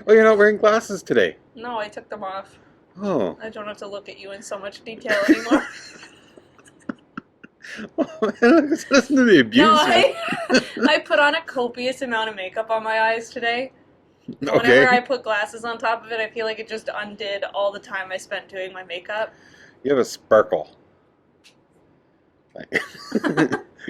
Oh, you're not wearing glasses today. No, I took them off. Oh. I don't have to look at you in so much detail anymore. Listen to the abuse. No, I put on a copious amount of makeup on my eyes today. Okay. Whenever I put glasses on top of it, I feel like it just undid all the time I spent doing my makeup. You have a sparkle.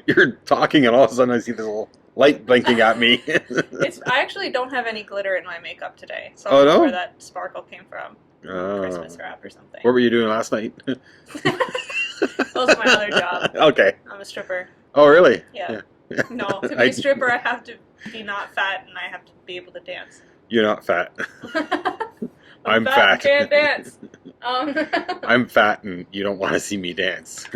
You're talking and all of a sudden I see this little light blinking at me. I actually don't have any glitter in my makeup today, so I Oh, don't know no? where that sparkle came from. Oh. Christmas wrap or something. What were you doing last night? That was my other job. Okay. I'm a stripper. Oh, really? Yeah. No, to be a stripper, I have to be not fat and I have to be able to dance. You're not fat. I'm fat. And can't dance. I'm fat and you don't want to see me dance.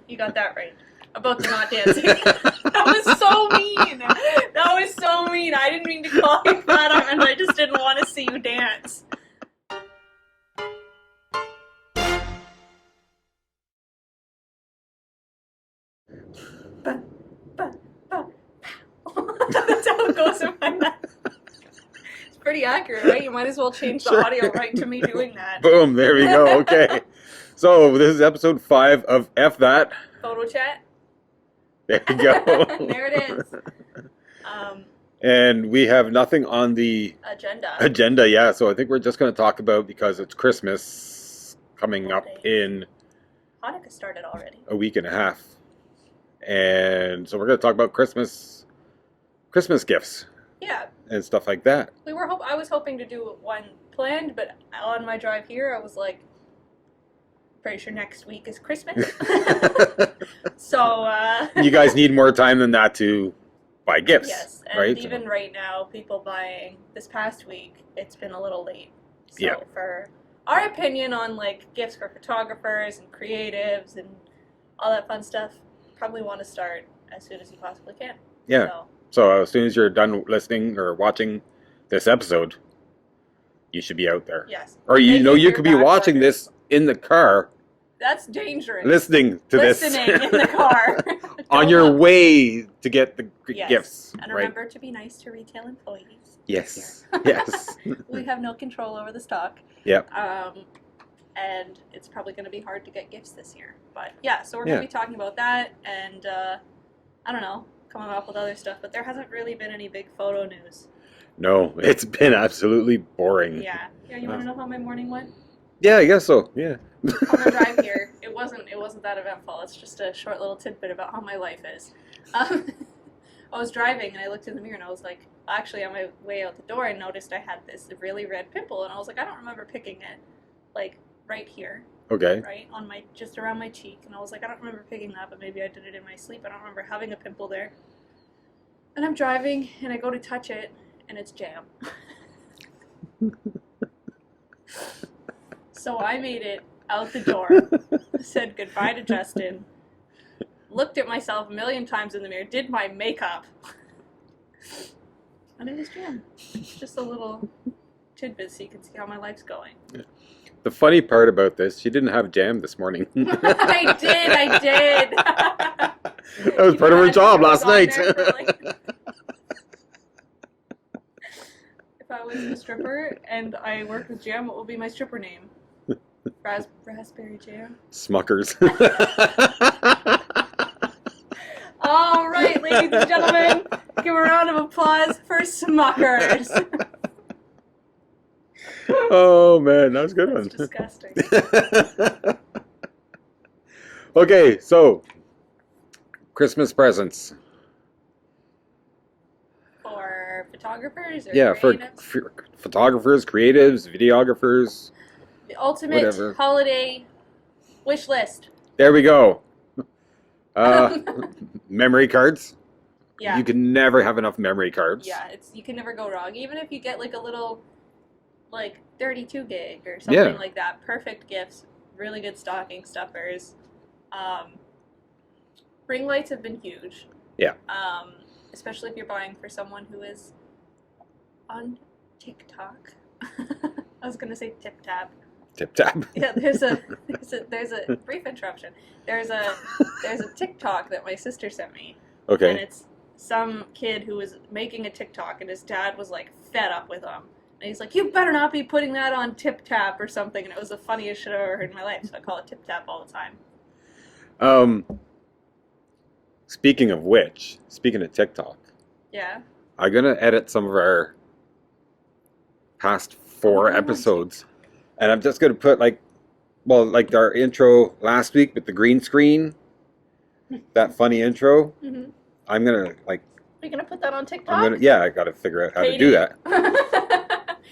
You got that right. About the not dancing. That was so mean. That was so mean. I didn't mean to call you fat. I just didn't want to see you dance. That's how it goes in my head. It's pretty accurate, right? You might as well change the audio right to me doing that. Boom, there we go. Okay. So this is episode 5 of F That. Photo chat. There we go. There it is. And we have nothing on the Agenda, yeah. So I think we're just going to talk about, because it's Christmas coming up in Hanukkah started already. a week and a half. And so we're going to talk about Christmas gifts. Yeah. And stuff like that. I was hoping to do one planned, but on my drive here, I was like, pretty sure next week is Christmas. So, you guys need more time than that to buy gifts. Yes, and right? even right now, people buying this past week, it's been a little late. So yeah. For our opinion on like gifts for photographers and creatives and all that fun stuff, probably want to start as soon as you possibly can. Yeah. So as soon as you're done listening or watching this episode, you should be out there. Yes. Or you could be watching this in the car. That's dangerous. Listening to Listening in the car. On your way to get the gifts. And remember to be nice to retail employees. Yes. Yes. We have no control over the stock. Yep. And it's probably going to be hard to get gifts this year. But yeah, so we're going to be talking about that and, I don't know, coming up with other stuff. But there hasn't really been any big photo news. No, it's been absolutely boring. Yeah. Yeah, you want to know how my morning went? Yeah, I guess so. Yeah. On the drive here, it wasn't that eventful. It's just a short little tidbit about how my life is. I was driving and I looked in the mirror and I was like, actually on my way out the door I noticed I had this really red pimple and I was like, I don't remember picking it, like right here. Okay. Right on just around my cheek, and I was like, I don't remember picking that, but maybe I did it in my sleep. I don't remember having a pimple there. And I'm driving and I go to touch it and it's jam. So I made it out the door, said goodbye to Justin, looked at myself a million times in the mirror, did my makeup, and it was jam. Just a little tidbit so you can see how my life's going. The funny part about this, she didn't have jam this morning. I did. That was part of her job last night. If I was a stripper and I worked with jam, what would be my stripper name? Raspberry jam? Smuckers. All right, ladies and gentlemen, give a round of applause for Smuckers. Oh man, that was a good one. That's disgusting. Okay, so Christmas presents. For photographers or creatives? for photographers, creatives, videographers. The ultimate holiday wish list. There we go. Memory cards. Yeah. You can never have enough memory cards. Yeah, you can never go wrong. Even if you get like a little, like 32 gig or something like that. Perfect gifts. Really good stocking stuffers. Ring lights have been huge. Yeah. Especially if you're buying for someone who is on TikTok. I was gonna say Tip Tap. Tip Tap. Yeah, there's a brief interruption. There's a TikTok that my sister sent me. Okay. And it's some kid who was making a TikTok and his dad was like fed up with him And he's like, you better not be putting that on Tip Tap or something. And it was the funniest shit I've ever heard in my life. So I call it Tip Tap all the time. Speaking of which, speaking of TikTok, Yeah. I'm gonna edit some of our past 4 episodes, and I'm just gonna put like our intro last week with the green screen, that funny intro. Mm-hmm. I'm gonna like. Are you gonna put that on TikTok? I gotta figure out how to do that.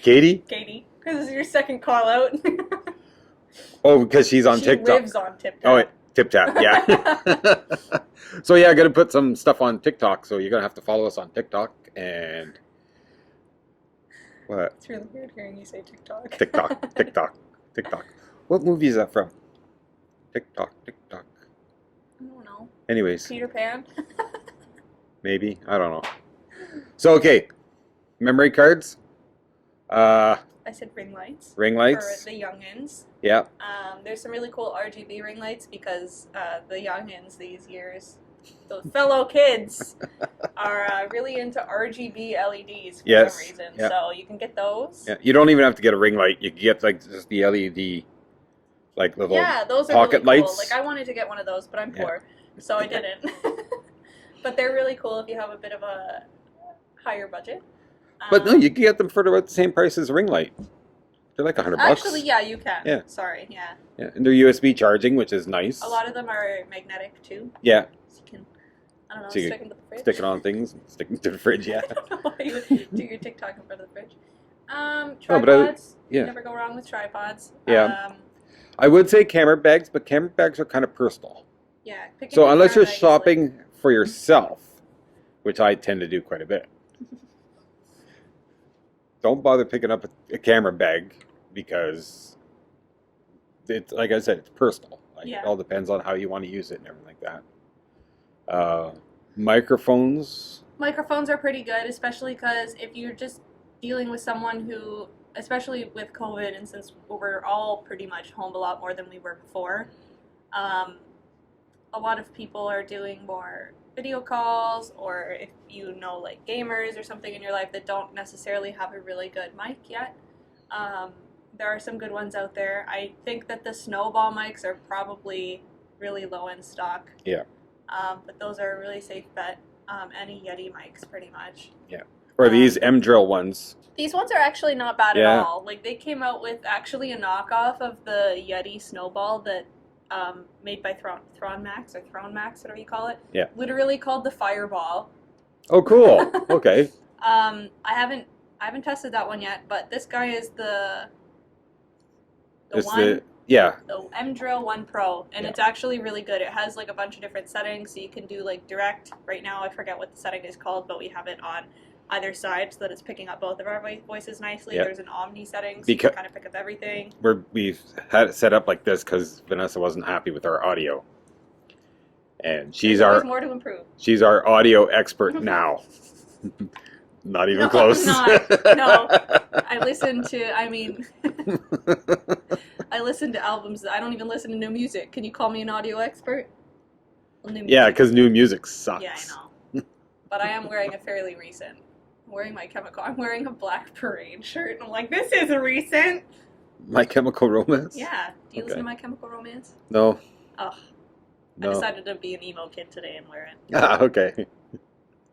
Katie, because this is your second call out. oh, because she's on TikTok. She lives on TikTok. Oh, wait, Tip Tap, yeah. So yeah, I gotta put some stuff on TikTok. So you're gonna have to follow us on TikTok and what? It's really weird hearing you say TikTok. TikTok. What movie is that from? TikTok. I don't know. Anyways, Peter Pan. maybe, I don't know. So okay, memory cards. I said ring lights. Ring lights for the youngins. Yeah. There's some really cool RGB ring lights because the youngins these years, the fellow kids, are really into RGB LEDs for some reason. Yeah. So you can get those. Yeah. You don't even have to get a ring light. You can get like just the LED, like little those are pocket really cool. lights. Like I wanted to get one of those, but I'm poor, so I didn't. But they're really cool if you have a bit of a higher budget. But no, you can get them for about the same price as a ring light. They're like $100. Actually, yeah, you can. Yeah. Sorry, yeah. Yeah, and they're USB charging, which is nice. A lot of them are magnetic too. Yeah. So you can, I don't know, So you stick them to the fridge. Stick it on things, and stick them to the fridge. Yeah. I don't know why you would do your TikTok in front of the fridge. Tripods. No, but You never go wrong with tripods. Yeah. I would say camera bags, but camera bags are kind of personal. Yeah. So unless you're shopping for yourself, which I tend to do quite a bit, don't bother picking up a camera bag because it's, like I said, it's personal. Like, it all depends on how you want to use it and everything like that. Microphones. Microphones are pretty good, especially because if you're just dealing with someone who, especially with COVID, and since we're all pretty much home a lot more than we were before, a lot of people are doing more video calls, or if you know like gamers or something in your life that don't necessarily have a really good mic yet, there are some good ones out there. I think that the snowball mics are probably really low in stock. Yeah. But those are a really safe bet. Any Yeti mics pretty much. Yeah. Or these M-Drill ones. These ones are actually not bad at all. Like they came out with actually a knockoff of the Yeti snowball that made by Throne Max, whatever you call it. Yeah. Literally called the Fireball. Oh, cool. Okay. I haven't tested that one yet, but this guy is the M-Drill 1 Pro, and it's actually really good. It has like a bunch of different settings, so you can do like direct. Right now, I forget what the setting is called, but we have it on either side so that it's picking up both of our voices nicely. There's an Omni setting, so you can kind of pick up everything. We've had it set up like this because Vanessa wasn't happy with our audio, and she's more to improve. She's our audio expert now. Not even close. No. I listen to albums. I don't even listen to new music. Can you call me an audio expert? Well, yeah, because new music sucks. Yeah, I know. But I am wearing a fairly recent. I'm wearing a Black Parade shirt. I'm like, this is a recent. My Chemical Romance? Yeah. Do you listen to My Chemical Romance? No. Oh. No. I decided to be an emo kid today and wear it. Ah, okay.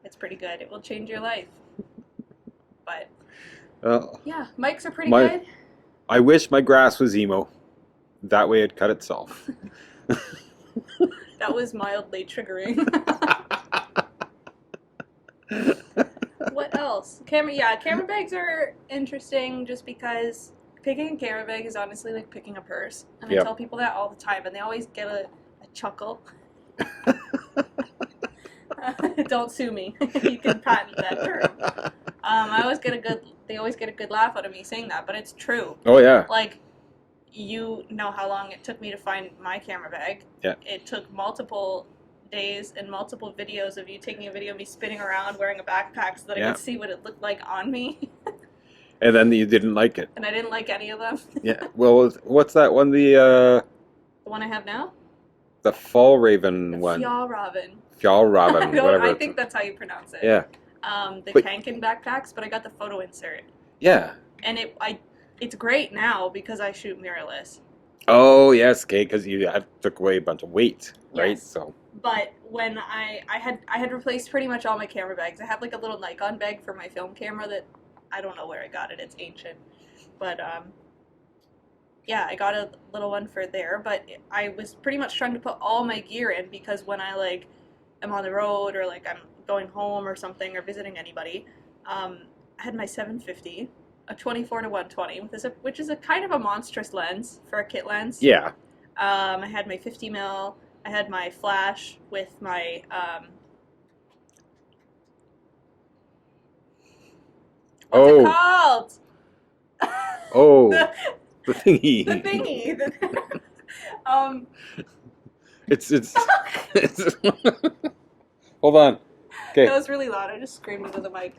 It's pretty good. It will change your life. But yeah, mics are pretty good. I wish my grass was emo. That way it'd cut itself. That was mildly triggering. What else? Camera bags are interesting just because picking a camera bag is honestly like picking a purse. And I tell people that all the time, and they always get a chuckle. Don't sue me. You can patent that term. They always get a good laugh out of me saying that, but it's true. Oh yeah. Like, you know how long it took me to find my camera bag. Yeah. It took multiple days and multiple videos of you taking a video of me spinning around wearing a backpack so that I could see what it looked like on me. And then you didn't like it. And I didn't like any of them. Yeah. Well, what's that one? The one I have now? The Fall Raven one. Fjallraven. Fjallraven, whatever. I think that's how you pronounce it. Yeah. The Kanken backpacks, but I got the photo insert. Yeah. and it's great now because I shoot mirrorless. Oh yes, okay, because you took away a bunch of weight, right? Yes. So But when I had replaced pretty much all my camera bags. I have like a little Nikon bag for my film camera that I don't know where I got it. It's ancient, but yeah, I got a little one for there. But I was pretty much trying to put all my gear in because when I like am on the road or like I'm going home or something or visiting anybody, I had my 750, a 24 to 120, which is a kind of a monstrous lens for a kit lens. yeah. I had my 50 mil. I had my flash with my what's it called? Oh, the the thingy. the thingy. It's hold on. Okay. That was really loud. I just screamed into the mic.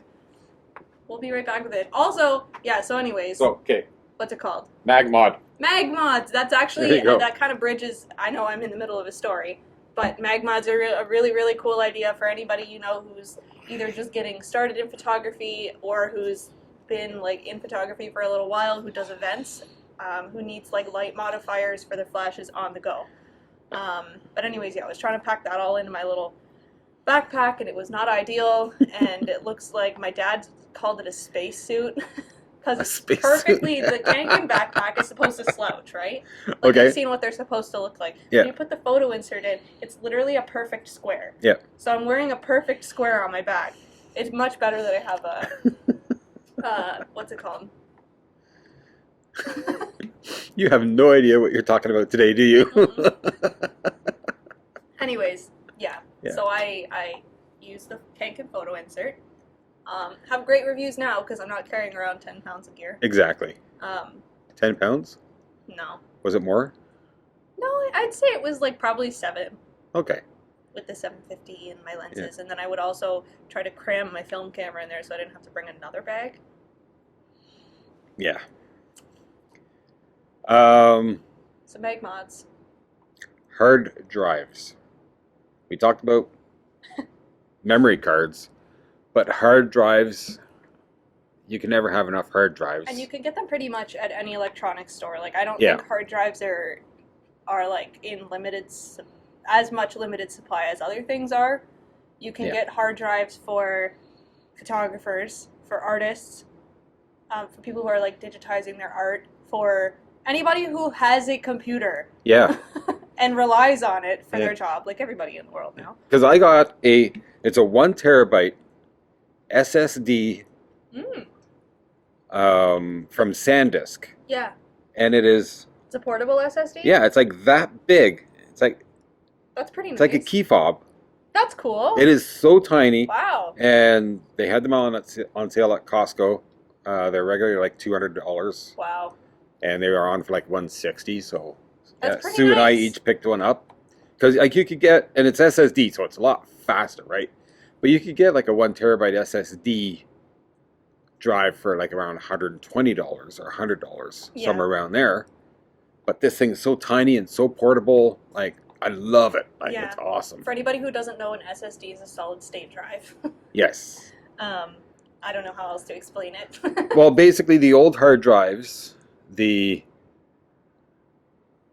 We'll be right back with it. Also, yeah. So, anyways, So okay, what's it called? Magmod. Magmods. That's There actually you go. that kind of bridges. I know I'm in the middle of a story, but Magmods are a really, really cool idea for anybody you know who's either just getting started in photography or who's been like in photography for a little while, who does events, who needs like light modifiers for their flashes on the go. But anyways, yeah, I was trying to pack that all into my little backpack, and it was not ideal. And it looks like my dad called it a spacesuit. Because A spacesuit. perfectly, the Canon backpack is supposed to slouch, right? Like Okay. You've seen what they're supposed to look like. Yeah. When you put the photo insert in, it's literally a perfect square. Yeah. So I'm wearing a perfect square on my back. It's much better that I have a, what's it called? You have no idea what you're talking about today, do you? Anyways, yeah. Yeah. So I use the Canon photo insert. Have great reviews now because I'm not carrying around 10 pounds of gear. Exactly. 10 pounds? No. Was it more? No, I'd say it was like probably 7 Okay. with the 750 and my lenses. And then I would also try to cram my film camera in there so I didn't have to bring another bag. Yeah. So Magmods. Hard drives. We talked about memory cards, but hard drives, you can never have enough hard drives. And you can get them pretty much at any electronics store. Like I don't Yeah. think hard drives are like in as much limited supply as other things are. You can Yeah. get hard drives for photographers, for artists, for people who are like digitizing their art, for anybody who has a computer Yeah. and relies on it for Yeah. their job, like everybody in the world now. Because I got it's a 1 terabyte SSD from SanDisk. Yeah. And it is, It's a portable SSD? yeah, it's like that big. That's pretty nice. It's like a key fob. That's cool. It is so tiny. Wow. And they had them on sale at Costco. They're regularly like $200. Wow. And they were on for like $160. So That's pretty Sue and I nice. each picked one up. Because like you could get, and it's SSD, so it's a lot faster, right? But you could get like a 1 terabyte SSD drive for like around $120 or $100, Yeah. somewhere around there. But this thing is so tiny and so portable. Like, I love it. Like, Yeah. it's awesome. For anybody who doesn't know, an SSD is a solid state drive. Yes. I don't know how else to explain it. Well, basically, the old hard drives,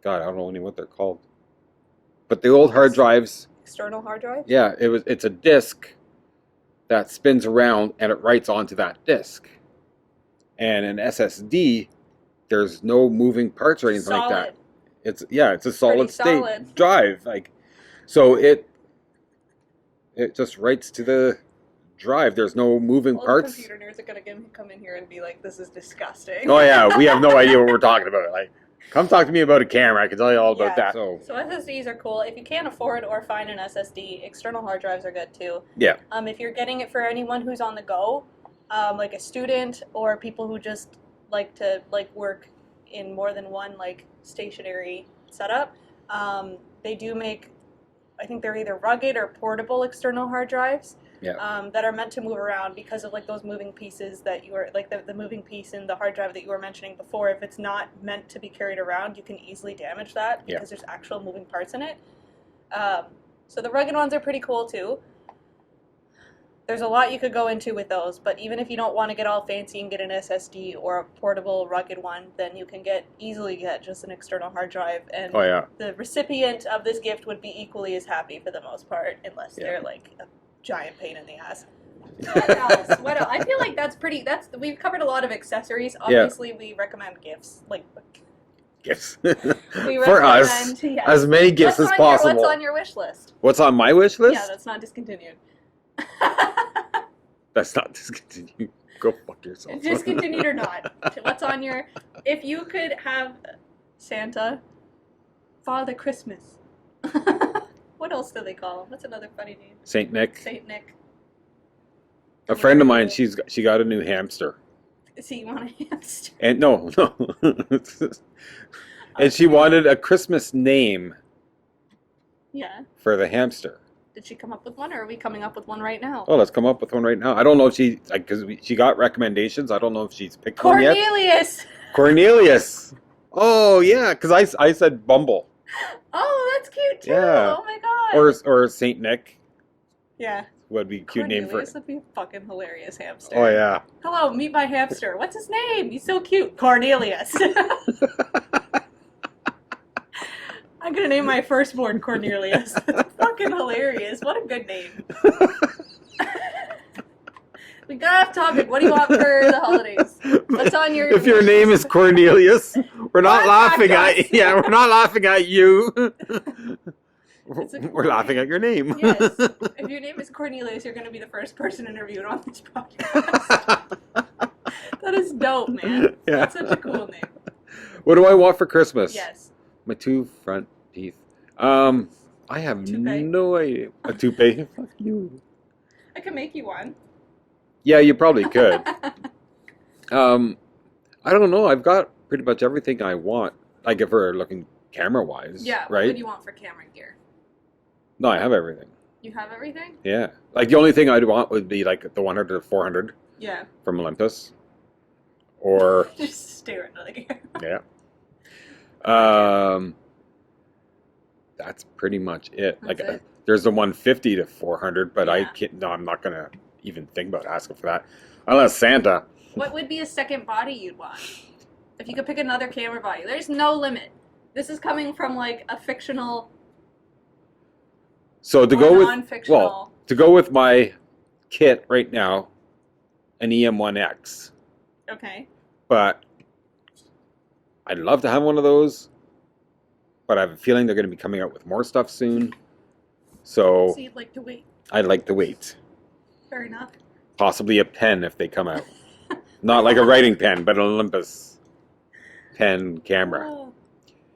God, I don't know any what they're called. But the old hard drives, External hard drive? yeah, it's a disc that spins around and it writes onto that disc. And an SSD, there's no moving parts or anything like that. It's a solid state solid. drive. Like, so it just writes to the drive. There's no moving All parts. the computer nerds are gonna come in here and be like, "This is disgusting." Oh yeah, we have no idea what we're talking about. Like, come talk to me about a camera. I can tell you all about Yeah. that. So So SSDs are cool. If you can't afford or find an SSD, external hard drives are good too. yeah, If you're getting it for anyone who's on the go, like a student or people who just like to like work in more than one like stationary setup, they do make, I think they're either rugged or portable external hard drives. yeah, That are meant to move around because of like those moving pieces that you were like the moving piece in the hard drive that you were mentioning before. If it's not meant to be carried around, you can easily damage that Yeah. because there's actual moving parts in it. So the rugged ones are pretty cool too. there's a lot you could go into with those, but even if you don't want to get all fancy and get an SSD or a portable rugged one, then you can easily get just an external hard drive, and Oh yeah. the recipient of this gift would be equally as happy for the most part, unless they're like a giant pain in the ass. What else? What else? I feel like we've covered a lot of accessories. Obviously, we recommend gifts, like Gifts we for us. As many gifts as possible. What's on your wish list? What's on my wish list? Yeah, that's not discontinued. That's not discontinued. Go fuck yourself. Discontinued or not? What's on your? If you could have Santa, Father Christmas. What else do they call him? What's another funny name? Saint Nick. Saint Nick. A friend of mine, she got a new hamster. So you want a hamster? And no. And she wanted a Christmas name. Yeah. For the hamster. Did she come up with one, or are we coming up with one right now? Oh, let's come up with one right now. I don't know if because she got recommendations. I don't know if she's picked one yet. Cornelius. Cornelius. Oh yeah, because I said Bumble. Oh, that's cute too. Yeah. Oh my god. Or Saint Nick. Yeah. Would be a cute name for it. Cornelius would be a fucking hilarious hamster. Oh yeah. Hello, meet my hamster. What's his name? He's so cute. Cornelius. I'm gonna name my firstborn Cornelius. That's fucking hilarious. What a good name. We got off topic. What do you want for the holidays? What's on your? If your name is Cornelius, we're not laughing at. Yeah, we're not laughing at you. We're laughing at your name. Yes. If your name is Cornelius, you're going to be the first person interviewed on this podcast. That is dope, man. Yeah. That's such a cool name. What do I want for Christmas? Yes. My 2 front teeth. I have Toupee. no idea. A toupee? Fuck you. I can make you one. Yeah, you probably could. I don't know. I've got pretty much everything I want. Like if we're looking camera-wise, Yeah. right? What do you want for camera gear? No, I have everything. You have everything? Yeah. Like the only thing I'd want would be like the 100 to 400 Yeah. from Olympus. Or Just stare into the camera. yeah. That's pretty much it. That's it? There's the 150 to 400, but I Yeah. can't. No, I'm not gonna even think about asking for that, unless Santa. What would be a second body you'd want? If you could pick another camera body, there's no limit. This is coming from like a fictional. So to or go with non-fictional. my kit right now, an EM1X, Okay. but I'd love to have one of those. But I have a feeling they're going to be coming out with more stuff soon. So you'd like to wait. I'd like to wait. Fair enough. Possibly a pen if they come out. Not like a writing pen, but an Olympus pen camera. Oh.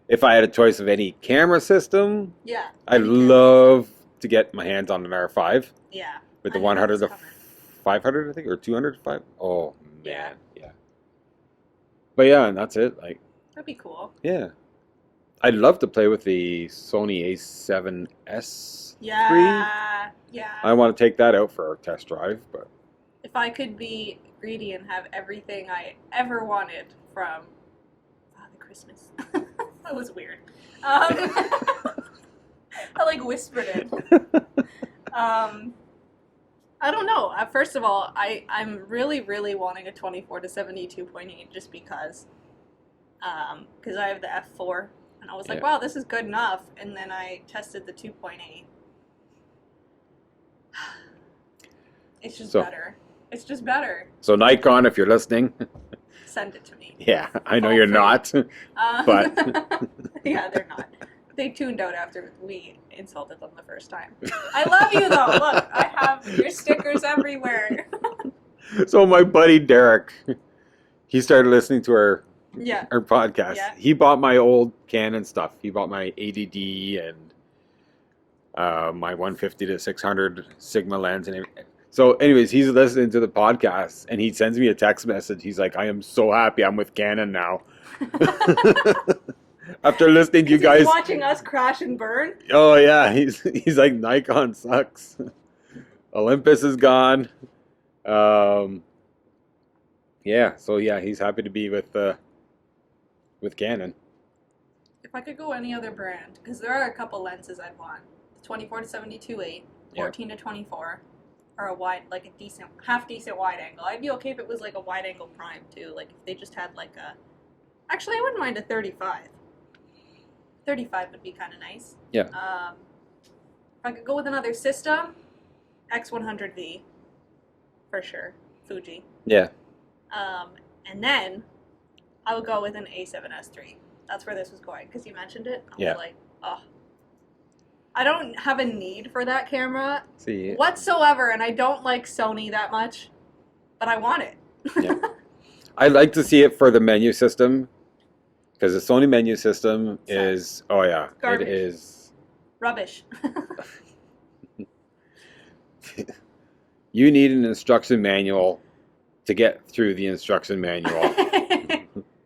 If I had a choice of any camera system, Yeah. I'd love to get my hands on an R5 Yeah. with the I know 100 to that's coming. 500, I think, or 200 to 5. Oh, Yeah. man. Yeah. But yeah, and that's it. Like, That'd be cool. yeah. I'd love to play with the Sony A7S. Yeah. Yeah. I want to take that out for a test drive, but If I could be greedy and have everything I ever wanted from Father Christmas. That was weird. I like whispered it. I don't know. First of all, I'm really, really wanting a 24 to 72.8 just because I have the f4 and I was like, wow, this is good enough. And then I tested the 2.8. It's just better. It's just better. So Nikon, if you're listening, Send it to me. yeah, I know you're not, but yeah, they're not. They tuned out after we insulted them the first time. I love you though. Look, I have your stickers everywhere. So my buddy Derek, he started listening to our podcast. Yeah. He bought my old Canon stuff. He bought my ADD and my 150 to 600 Sigma lens and everything. So anyways, he's listening to the podcast and he sends me a text message. He's like, I am so happy I'm with Canon now. After listening to you guys. He's watching us crash and burn. Oh yeah, he's like, Nikon sucks. Olympus is gone. Yeah, so yeah, he's happy to be with Canon. If I could go any other brand, because there are a couple lenses I'd want. 24 to 72.8, 14 to 24. or a wide, like a decent, half decent wide angle. I'd be okay if it was like a wide angle prime too. Like if they just had like a, actually I wouldn't mind a 35. 35 would be kind of nice. Yeah. If I could go with another system, X100V, for sure, Fuji. Yeah. And then I would go with an A7S3. That's where this was going, because you mentioned it. I was like, oh. I don't have a need for that camera whatsoever, and I don't like Sony that much, but I want it. Yeah. I'd like to see it for the menu system, because the Sony menu system is, oh yeah, garbage. It is. Rubbish. You need an instruction manual to get through the instruction manual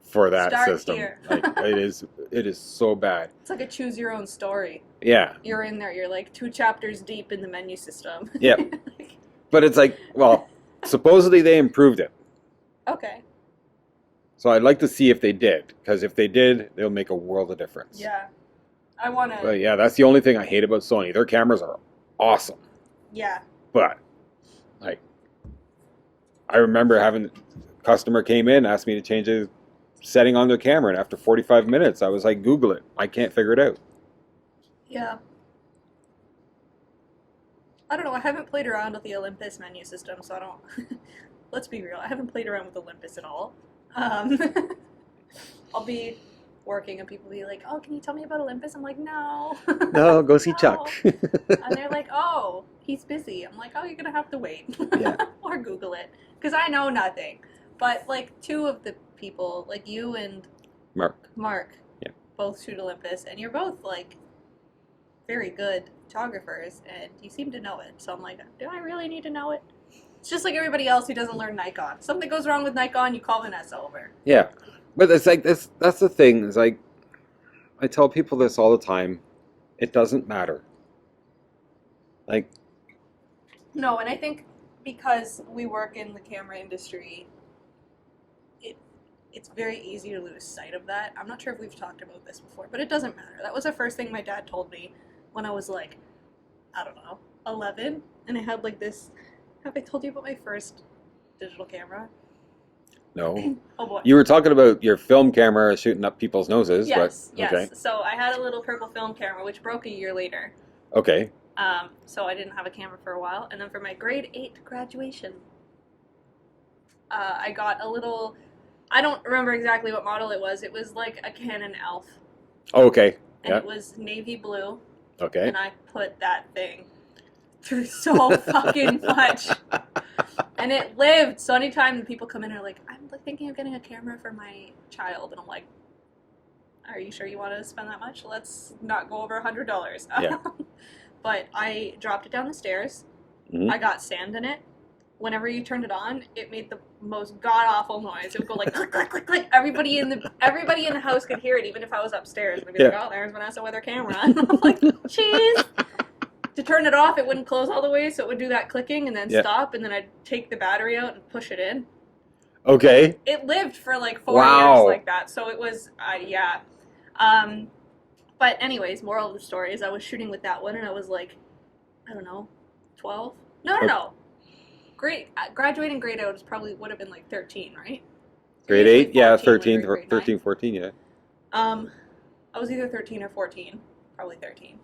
for that system. Here. Like, it is so bad. It's like a choose your own story. Yeah. You're in there, you're like 2 chapters deep in the menu system. Yep. But it's like, well, supposedly they improved it. Okay. So I'd like to see if they did, because if they did, they'll make a world of difference. Yeah. I want to... But yeah, that's the only thing I hate about Sony. Their cameras are awesome. Yeah. But, like, I remember having a customer came in, asked me to change a setting on their camera, and after 45 minutes, I was like, Google it. I can't figure it out. Yeah. I don't know. I haven't played around with the Olympus menu system, so I don't... Let's be real. I haven't played around with Olympus at all. I'll be working and people be like, oh, can you tell me about Olympus? I'm like, no. No, go see Chuck. And they're like, oh, he's busy. I'm like, oh, you're going to have to wait. Yeah. Or Google it. Because I know nothing. But, like, 2 of the people, like you and Mark, yeah, both shoot Olympus. And you're both, like, very good photographers. And you seem to know it. So I'm like, do I really need to know it? It's just like everybody else who doesn't learn Nikon. Something goes wrong with Nikon, you call Vanessa over. Yeah. But it's like this. That's the thing. Is like, I tell people this all the time. It doesn't matter. Like. No, and I think because we work in the camera industry, it's very easy to lose sight of that. I'm not sure if we've talked about this before, but it doesn't matter. That was the first thing my dad told me when I was like, I don't know, 11, and I had like this. Have I told you about my first digital camera? No. Oh boy. You were talking about your film camera shooting up people's noses. Yes, but, yes. Okay. So I had a little purple film camera, which broke a year later. Okay. So I didn't have a camera for a while. And then for my grade 8 graduation, I got a little, I don't remember exactly what model it was. It was like a Canon Elf. Oh, okay. And yeah. It was navy blue. Okay. And I put that thing through so fucking much. And it lived. So anytime people come in and are like, I'm thinking of getting a camera for my child. And I'm like, are you sure you want to spend that much? Let's not go over $100. Yeah. But I dropped it down the stairs. Mm-hmm. I got sand in it. Whenever you turned it on, it made the most god-awful noise. It would go like, click, click, click, click. Everybody in the house could hear it, even if I was upstairs. And they'd be like, oh, there's Vanessa with her camera. And I'm like, jeez. To turn it off, it wouldn't close all the way, so it would do that clicking and then stop, and then I'd take the battery out and push it in. Okay. It lived for like 4 years like that, so it was, yeah. But anyways, moral of the story is I was shooting with that one, and I was like, I don't know, 12? No. Graduating grade 8 would have been like 13, right? Grade 8? Yeah, 13, 14, yeah. I was either 13 or 14, probably 13.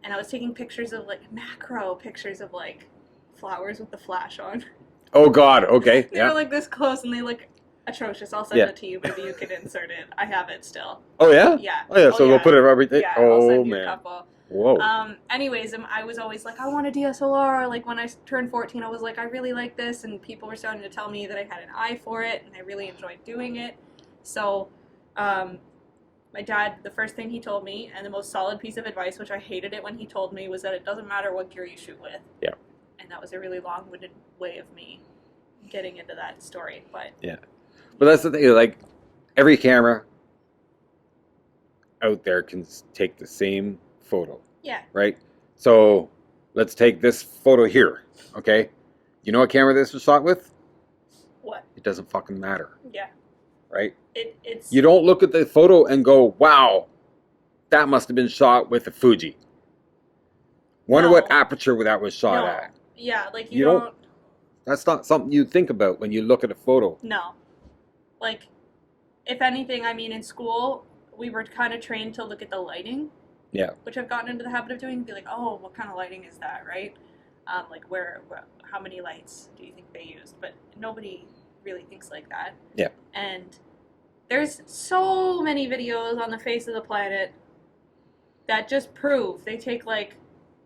And I was taking pictures of like macro pictures of like flowers with the flash on. Oh God, okay. They were like this close and they look atrocious. I'll send it to you. Maybe you could insert it. I have it still. Oh yeah? Yeah. Oh yeah, so we'll put it everything. Yeah, oh I'll send you man. a couple. Whoa. Anyways, I was always like, I want a DSLR. Like when I turned 14, I was like, I really like this, and people were starting to tell me that I had an eye for it, and I really enjoyed doing it. So, my dad, the first thing he told me, and the most solid piece of advice, which I hated it when he told me, was that it doesn't matter what gear you shoot with. Yeah. And that was a really long-winded way of me getting into that story, but... Yeah. But that's the thing, like, every camera out there can take the same photo. Yeah. Right? So, let's take this photo here, okay? You know what camera this was shot with? What? It doesn't fucking matter. Yeah. Right? It's... You don't look at the photo and go, wow, that must have been shot with a Fuji. Wonder what aperture that was shot at. Yeah, like You don't. That's not something you think about when you look at a photo. No. Like, if anything, I mean, in school, we were kind of trained to look at the lighting. Yeah. Which I've gotten into the habit of doing, and be like, oh, what kind of lighting is that, right? Like, how many lights do you think they used? But nobody really thinks like that. Yeah. And there's so many videos on the face of the planet that just prove they take, like,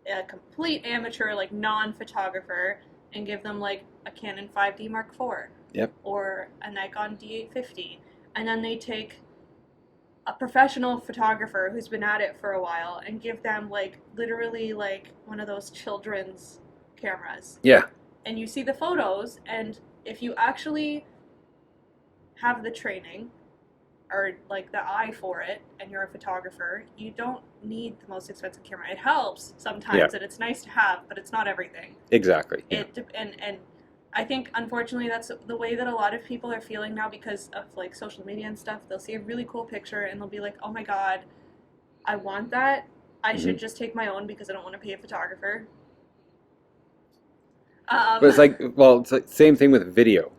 a complete amateur, like, non-photographer and give them, like, a Canon 5D Mark IV. Yep. Or a Nikon D850. And then they take a professional photographer who's been at it for a while and give them, like, literally, like, one of those children's cameras. Yeah. And you see the photos, and if you actually have the training or, like, the eye for it, and you're a photographer, you don't need the most expensive camera. It helps sometimes, and it's nice to have, but it's not everything. Exactly. Yeah. And I think, unfortunately, that's the way that a lot of people are feeling now because of, like, social media and stuff. They'll see a really cool picture and they'll be like, oh my god, I want that. I should just take my own because I don't want to pay a photographer. But it's like, well, it's like same thing with video,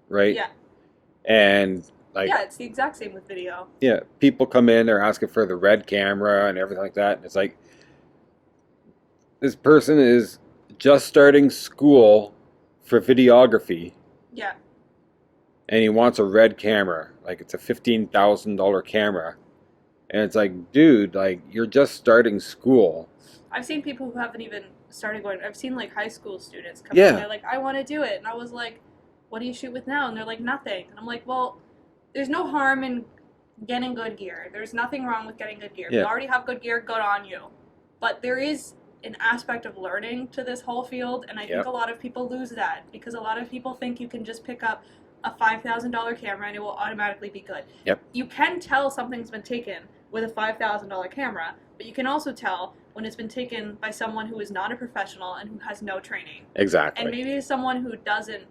right? Yeah. And like, yeah, it's the exact same with video. Yeah, people come in, they're asking for the red camera and everything like that. And it's like, this person is just starting school for videography. Yeah. And he wants a red camera. Like, it's a $15,000 camera. And it's like, dude, like, you're just starting school. I've seen people who haven't even started going. I've seen, like, high school students come Yeah. in. They're like, I want to do it. And I was like, what do you shoot with now? And they're like, nothing. And I'm like, well, there's no harm in getting good gear. There's nothing wrong with getting good gear. If Yeah. you already have good gear, good on you. But there is an aspect of learning to this whole field, and I think a lot of people lose that because a lot of people think you can just pick up a $5,000 camera and it will automatically be good. Yep. You can tell something's been taken with a $5,000 camera, but you can also tell when it's been taken by someone who is not a professional and who has no training. Exactly. And maybe someone who doesn't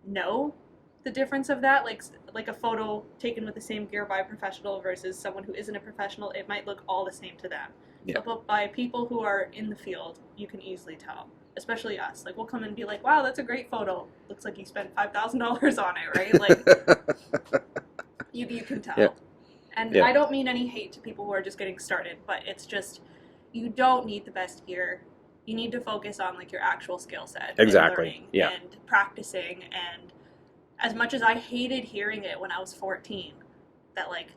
know the difference of that, like a photo taken with the same gear by a professional versus someone who isn't a professional, it might look all the same to them. Yeah. But by people who are in the field, you can easily tell. Especially us. Like, we'll come in and be like, wow, that's a great photo. Looks like you spent $5,000 on it, right? Like, you can tell. Yeah. And Yeah. I don't mean any hate to people who are just getting started, but it's just, you don't need the best gear. You need to focus on, like, your actual skill set. Exactly. And learning Yeah. and practicing. And as much as I hated hearing it when I was 14, that, like,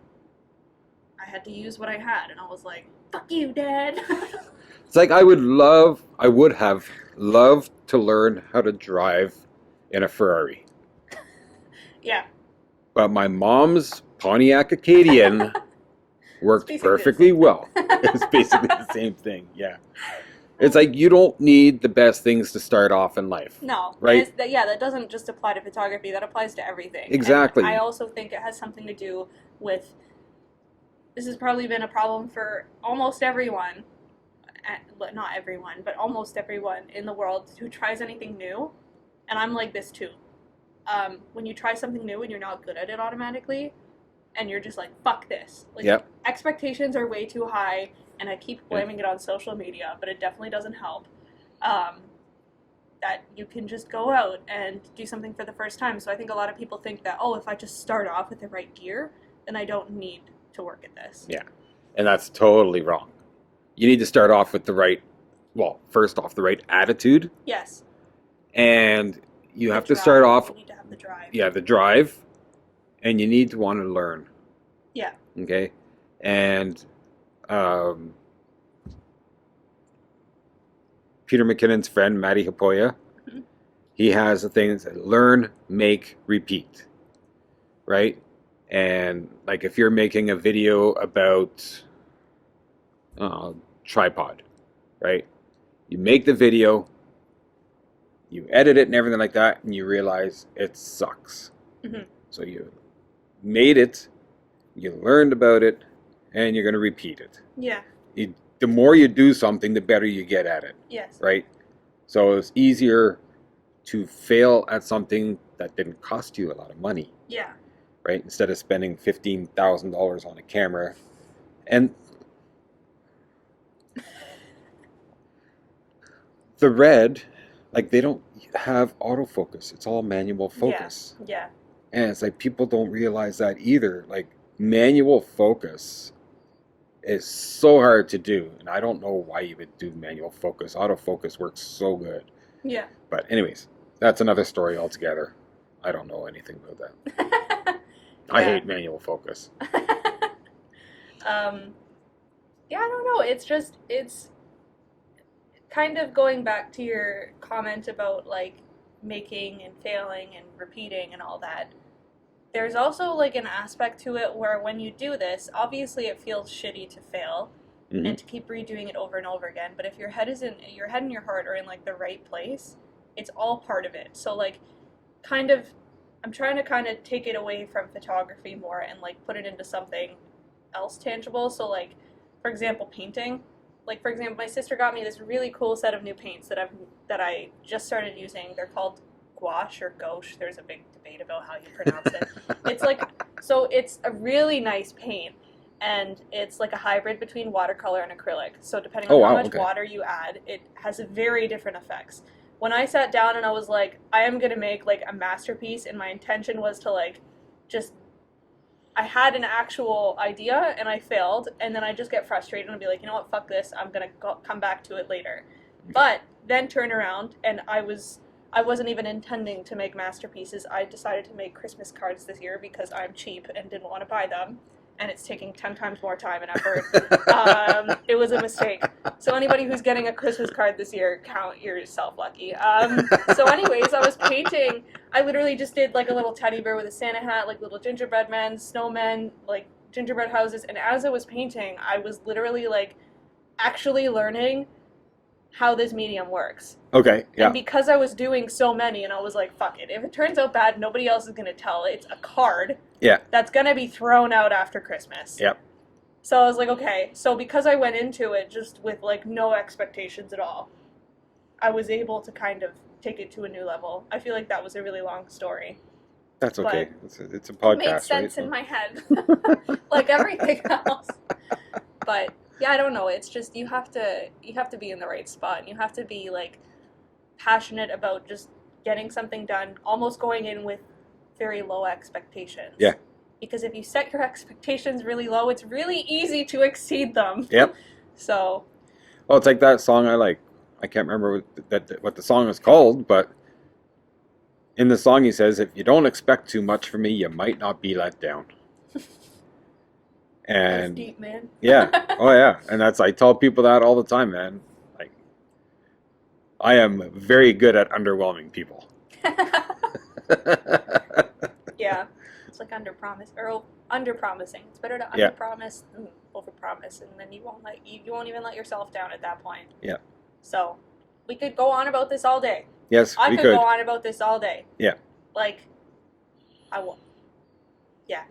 I had to use what I had. And I was like, fuck you, Dad. It's like, I would have loved to learn how to drive in a Ferrari. Yeah. But my mom's Pontiac Acadian worked perfectly well. It's basically the same thing, yeah. It's like, you don't need the best things to start off in life. No. Right? That doesn't just apply to photography. That applies to everything. Exactly. And I also think it has something to do with, this has probably been a problem for almost everyone, not everyone, but almost everyone in the world who tries anything new. And I'm like this too. When you try something new and you're not good at it automatically, and you're just like, fuck this. Like, Yep. expectations are way too high, and I keep blaming it on social media, but it definitely doesn't help. That you can just go out and do something for the first time. So I think a lot of people think that, oh, if I just start off with the right gear, then I don't need to work at this. Yeah. And that's totally wrong. You need to start off with first off, the right attitude. Yes. And you have to drive. start off. You need to have the drive. Yeah, the drive. And you need to want to learn. Yeah. Okay? And Peter McKinnon's friend, Matty Hapoya, he has a thing that says, learn, make, repeat. Right? And like, if you're making a video about tripod, right? You make the video, you edit it and everything like that, and you realize it sucks. Mm-hmm. So you made it, you learned about it, and you're going to repeat it. Yeah. The more you do something, the better you get at it. Yes. Right? So it's easier to fail at something that didn't cost you a lot of money. Yeah. Right? Instead of spending $15,000 on a camera. And the red, like they don't have autofocus. It's all manual focus. Yeah. And it's like people don't realize that either. Like manual focus is so hard to do. And I don't know why you would do manual focus. Autofocus works so good. Yeah. But anyways, that's another story altogether. I don't know anything about that. I hate manual focus. Yeah, I don't know. It's kind of going back to your comment about like making and failing and repeating and all that. There's also like an aspect to it where when you do this, obviously it feels shitty to fail and to keep redoing it over and over again. But if your head and your heart are in like the right place, it's all part of it. So like I'm trying to kind of take it away from photography more and like put it into something else tangible. So like, for example, painting. Like for example, my sister got me this really cool set of new paints that I just started using. They're called gouache or gouache. There's a big debate about how you pronounce it. It's a really nice paint, and it's like a hybrid between watercolor and acrylic. So depending on how much water you add, it has very different effects. When I sat down and I was like, I am gonna make like a masterpiece, and my intention was to like I had an actual idea and I failed, and then I just get frustrated and be like, you know what, fuck this, I'm gonna come back to it later. But then turn around and I wasn't even intending to make masterpieces. I decided to make Christmas cards this year because I'm cheap and didn't want to buy them, and it's taking 10 times more time and effort. It was a mistake. So anybody who's getting a Christmas card this year, count yourself lucky. So anyways, I was painting. I literally just did like a little teddy bear with a Santa hat, like little gingerbread men, snowmen, like gingerbread houses. And as I was painting, I was literally like actually learning how this medium works. Okay, yeah. And because I was doing so many, and I was like, fuck it. If it turns out bad, nobody else is going to tell. It's a card. Yeah. That's going to be thrown out after Christmas. Yep. So I was like, okay. So because I went into it just with like no expectations at all, I was able to kind of take it to a new level. I feel like that was a really long story. That's okay. It's a podcast, it made sense right? in my head. Like everything else. But yeah, I don't know. It's just you have to be in the right spot, and you have to be like passionate about just getting something done, almost going in with very low expectations. Yeah. Because if you set your expectations really low, it's really easy to exceed them. Yep. So. Well, it's like that song I like. I can't remember what the song is called, but in the song he says, "If you don't expect too much from me, you might not be let down." And that's deep, man. Yeah. Oh yeah. And I tell people that all the time, man. Like, I am very good at underwhelming people. Yeah. It's like underpromise or underpromising. It's better to underpromise than overpromise, and then you won't even let yourself down at that point. Yeah. So we could go on about this all day. Yes, I could go on about this all day. Yeah. Like, I will. Yeah.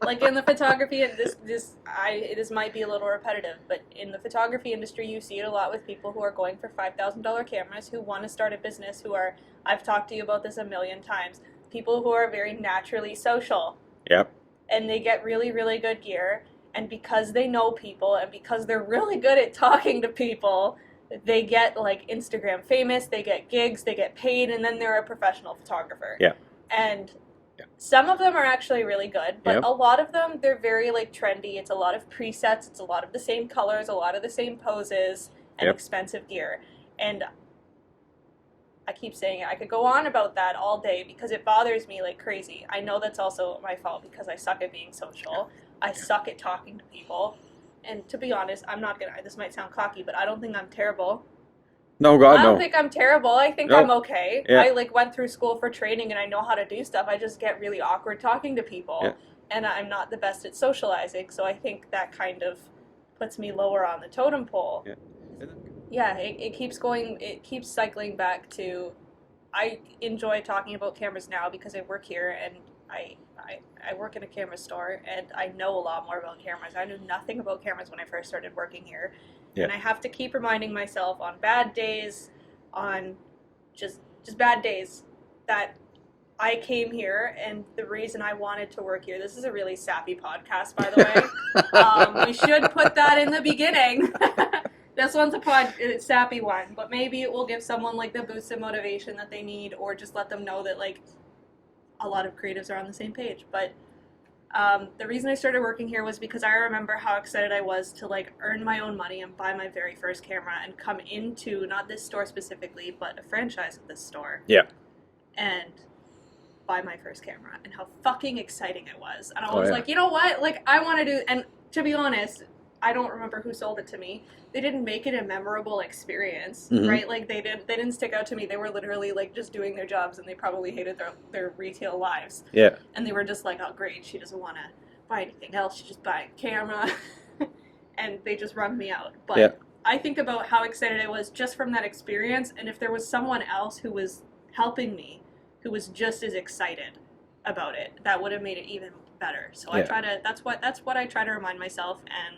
Like in the photography, and this might be a little repetitive, but in the photography industry, you see it a lot with people who are going for $5,000 cameras, who want to start a business, I've talked to you about this a million times, people who are very naturally social. Yep. And they get really, really good gear, and because they know people, and because they're really good at talking to people, they get like Instagram famous, they get gigs, they get paid, and then they're a professional photographer. Yeah. And some of them are actually really good, but a lot of them, they're very like trendy. It's a lot of presets, it's a lot of the same colors, a lot of the same poses, and expensive gear. And I keep saying it, I could go on about that all day because it bothers me like crazy. I know that's also my fault because I suck at being social. I suck at talking to people. And to be honest, this might sound cocky, but I don't think I'm terrible. No, God, I don't no. think I'm terrible. I think I'm okay. Yeah. I like went through school for training and I know how to do stuff. I just get really awkward talking to people. Yeah. And I'm not the best at socializing, so I think that kind of puts me lower on the totem pole. Yeah. Yeah, it keeps cycling back to, I enjoy talking about cameras now because I work here and I work in a camera store and I know a lot more about cameras. I knew nothing about cameras when I first started working here. Yeah. And I have to keep reminding myself on bad days, on just bad days, that I came here and the reason I wanted to work here. This is a really sappy podcast, by the way. We should put that in the beginning. This one's a sappy one, but maybe it will give someone like the boost of motivation that they need, or just let them know that like a lot of creatives are on the same page. But the reason I started working here was because I remember how excited I was to like earn my own money and buy my very first camera and come into not this store specifically, but a franchise of this store. Yeah. And buy my first camera, and how fucking exciting it was. And I was like, you know what? Like, I want to do. And to be honest, I don't remember who sold it to me. They didn't make it a memorable experience, right? Like they didn't stick out to me. They were literally like just doing their jobs, and they probably hated their retail lives. Yeah. And they were just like, oh great, she doesn't want to buy anything else. She just buy a camera, and they just run me out. But I think about how excited I was just from that experience, and if there was someone else who was helping me, who was just as excited about it, that would have made it even better. So I try to. That's what I try to remind myself. And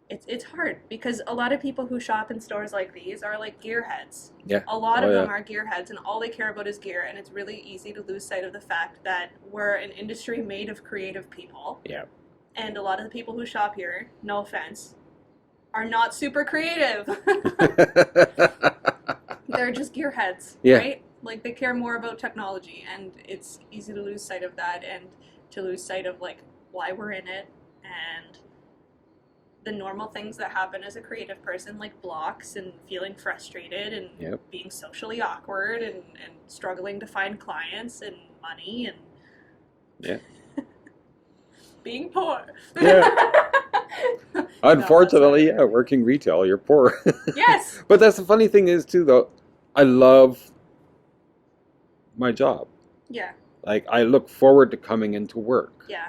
it's hard because a lot of people who shop in stores like these are like gearheads. Yeah. A lot of them are gearheads, and all they care about is gear. And it's really easy to lose sight of the fact that we're an industry made of creative people. Yeah. And a lot of the people who shop here, no offense, are not super creative. They're just gearheads, right? Like they care more about technology, and it's easy to lose sight of that, and to lose sight of like why we're in it, and the normal things that happen as a creative person, like blocks and feeling frustrated and being socially awkward and struggling to find clients and money and being poor. Unfortunately, working retail, you're poor. Yes. But that's the funny thing is too, though. I love my job. Yeah. Like I look forward to coming into work. Yeah.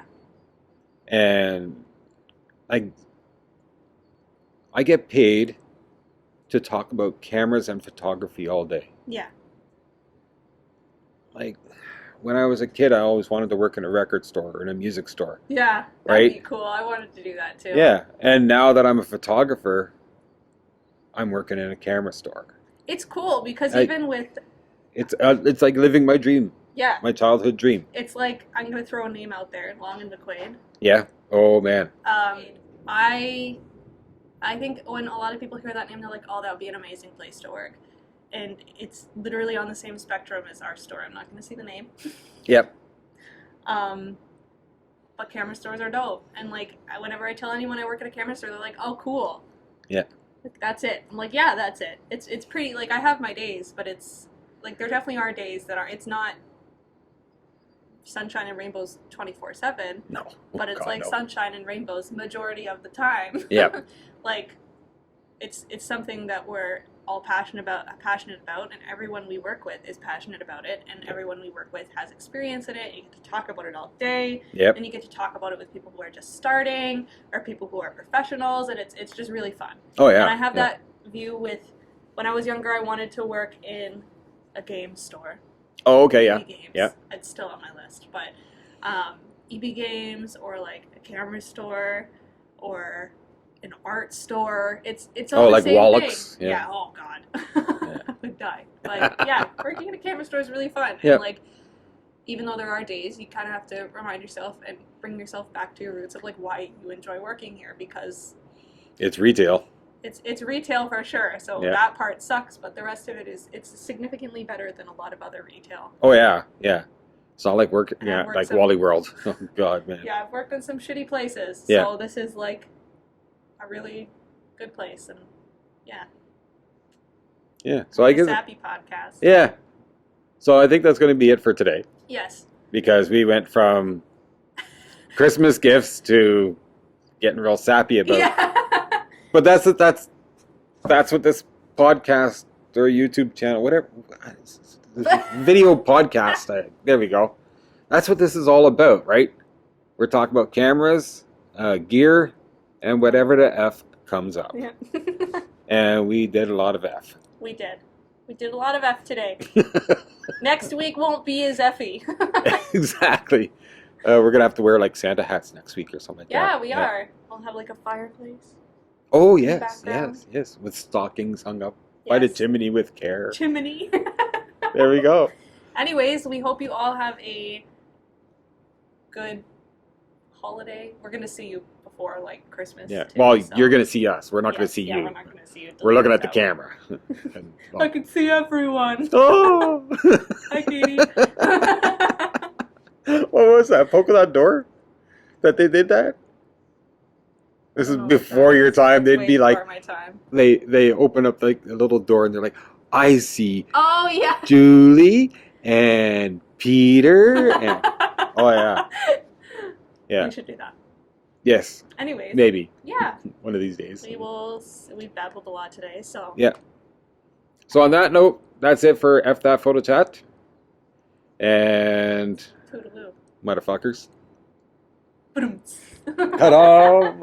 And I get paid to talk about cameras and photography all day. Yeah. Like when I was a kid, I always wanted to work in a record store or in a music store. Yeah, that'd be cool. I wanted to do that too. Yeah, and now that I'm a photographer, I'm working in a camera store. It's cool because even with... It's like living my dream. Yeah. My childhood dream. It's like, I'm going to throw a name out there, Long and McQuaid. Yeah. Oh, man. I think when a lot of people hear that name, they're like, oh, that would be an amazing place to work. And it's literally on the same spectrum as our store. I'm not going to say the name. Yep. But camera stores are dope. And, like, whenever I tell anyone I work at a camera store, they're like, oh, cool. Yeah. Like, that's it. I'm like, yeah, that's it. It's pretty, like, I have my days, but it's, like, there definitely are days that are, it's not sunshine and rainbows 24/7. No. But it's sunshine and rainbows majority of the time. Yeah. Like, it's something that we're all passionate about, and everyone we work with is passionate about it, and everyone we work with has experience in it. You get to talk about it all day, and you get to talk about it with people who are just starting or people who are professionals, and it's just really fun. Oh yeah. And I have that view with, when I was younger, I wanted to work in a game store. Oh, okay, yeah. EB Games. Yeah. It's still on my list, but EB Games or like a camera store or an art store. It's all the like same Wallach's. thing. Yeah. Oh god. I would die. But yeah, working in a camera store is really fun. Yeah. And like, even though there are days, you kind of have to remind yourself and bring yourself back to your roots of like why you enjoy working here, because it's retail. It's retail for sure. So that part sucks, but the rest of it it's significantly better than a lot of other retail. Oh yeah, yeah. It's not like work, like Wally World. Oh god, man. Yeah, I've worked in some shitty places. Yeah. So this is like a really good place, and yeah. Yeah. So I guess Sappy podcast. Yeah. So I think that's going to be it for today. Yes. Because we went from Christmas gifts to getting real sappy about. Yeah. But that's what this podcast or YouTube channel, whatever, this video podcast. There we go. That's what this is all about, right? We're talking about cameras, gear, and whatever the F comes up. Yeah. And we did a lot of F. We did. We did a lot of F today. Next week won't be as F-y. Exactly. We're going to have to wear like Santa hats next week or something like that. Yeah, we are. We'll have like a fireplace. Oh, yes, yes. With stockings hung up by the chimney with care. Chimney. There we go. Anyways, we hope you all have a good holiday. We're gonna see you before like Christmas. Yeah. too, Well, so- you're gonna see us. We're not gonna Yes, see yeah, you. We're not gonna see you. We're looking at the Out. camera. And, I can see everyone. oh! Hi, Katie. What was that? Polka dot door? That they did that? This is I don't know what before that your is. time. That's They'd way be like, before my time. they open up like a little door and they're like, I see Oh yeah. Julie and Peter and oh yeah, yeah, We should do that. yes, Anyways. maybe Yeah. one of these days. We babbled a lot today, so. Yeah. So on that note, that's it for F That Photo Chat. And Toodaloo. motherfuckers. Ba-dum. Ta-da!